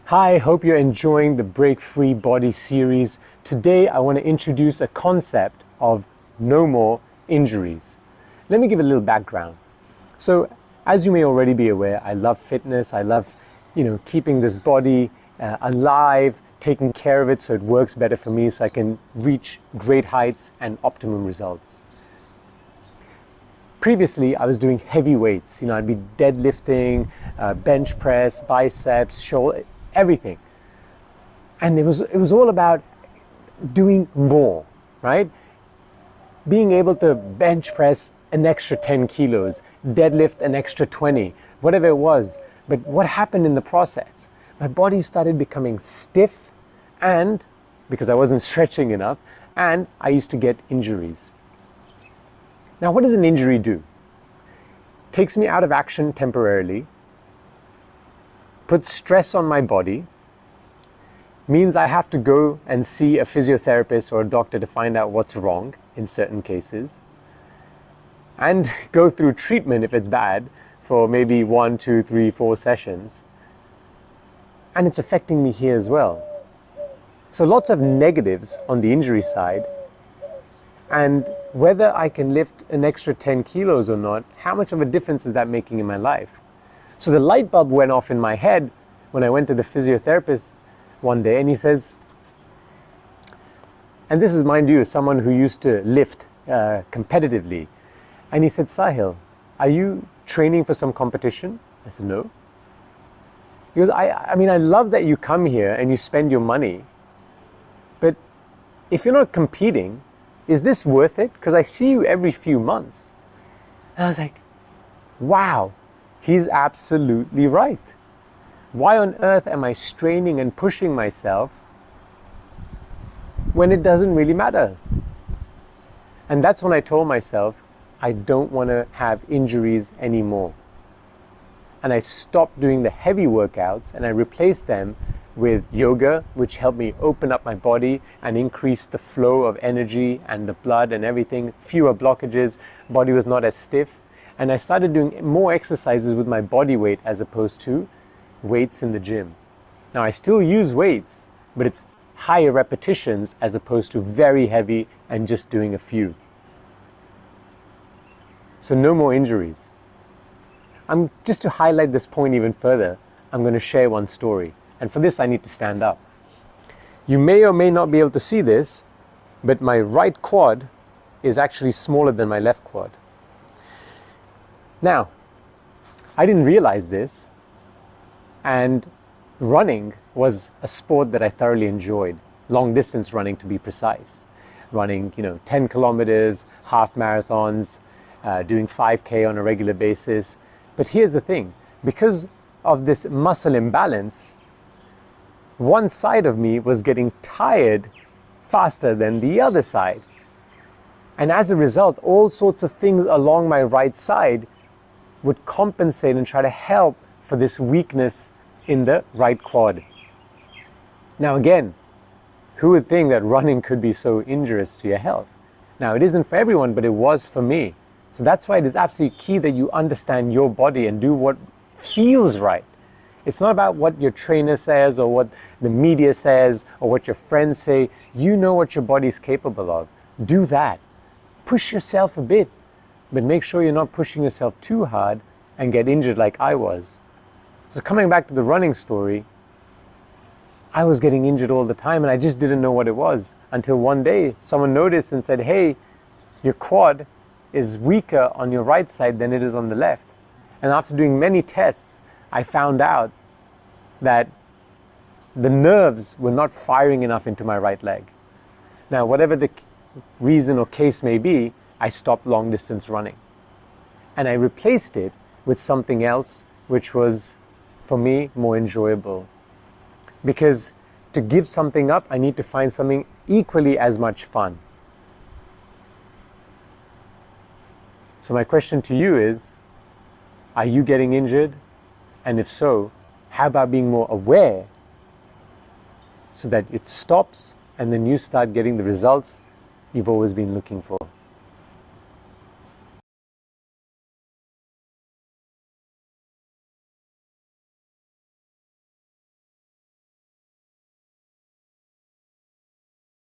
Hi, hope you're enjoying the Break-Free Body series. Today I want to introduce a concept of no more injuries. Let me give a little background. So, as you may already be aware, I love fitness. I love, keeping this body alive, taking care of it so it works better for me so I can reach great heights and optimum results. Previously, I was doing heavy weights. I'd be deadlifting, bench press, biceps, shoulder, everything. And it was all about doing more, right? Being able to bench press an extra 10 kilos, deadlift an extra 20, whatever it was. But what happened in the process? My body started becoming stiff, and because I wasn't stretching enough, and I used to get injuries. Now, what does an injury do? Takes me out of action temporarily, puts stress on my body, means I have to go and see a physiotherapist or a doctor to find out what's wrong in certain cases, and go through treatment if it's bad for maybe 1, 2, 3, 4 sessions. And it's affecting me here as well. So lots of negatives on the injury side. And whether I can lift an extra 10 kilos or not, how much of a difference is that making in my life? So the light bulb went off in my head when I went to the physiotherapist one day, and he says, and this is, mind you, someone who used to lift competitively, and he said, Saahil, are you training for some competition? I said, no. He goes, I mean, I love that you come here and you spend your money, but if you're not competing, is this worth it? Because I see you every few months. And I was like, wow, he's absolutely right. Why on earth am I straining and pushing myself when it doesn't really matter? And that's when I told myself, I don't want to have injuries anymore. And I stopped doing the heavy workouts and I replaced them with yoga, which helped me open up my body and increase the flow of energy and the blood and everything. Fewer blockages, body was not as stiff. And I started doing more exercises with my body weight as opposed to weights in the gym. Now I still use weights, but it's higher repetitions as opposed to very heavy and just doing a few. So no more injuries. Just to highlight this point even further, I'm going to share one story. And for this, I need to stand up. You may or may not be able to see this, but my right quad is actually smaller than my left quad. Now, I didn't realize this, and running was a sport that I thoroughly enjoyed. Long distance running, to be precise. Running, 10 kilometers, half marathons, doing 5K on a regular basis. But here's the thing, because of this muscle imbalance, one side of me was getting tired faster than the other side. And as a result, all sorts of things along my right side would compensate and try to help for this weakness in the right quad. Now again, who would think that running could be so injurious to your health? Now it isn't for everyone, but it was for me. So that's why it is absolutely key that you understand your body and do what feels right. It's not about what your trainer says or what the media says or what your friends say. You know what your body is capable of. Do that. Push yourself a bit, but make sure you're not pushing yourself too hard and get injured like I was. So coming back to the running story, I was getting injured all the time and I just didn't know what it was until one day someone noticed and said, hey, your quad is weaker on your right side than it is on the left. And after doing many tests, I found out that the nerves were not firing enough into my right leg. Now, whatever the reason or case may be, I stopped long distance running. And I replaced it with something else, which was, for me, more enjoyable. Because to give something up, I need to find something equally as much fun. So my question to you is, are you getting injured? And if so, how about being more aware so that it stops and then you start getting the results you've always been looking for?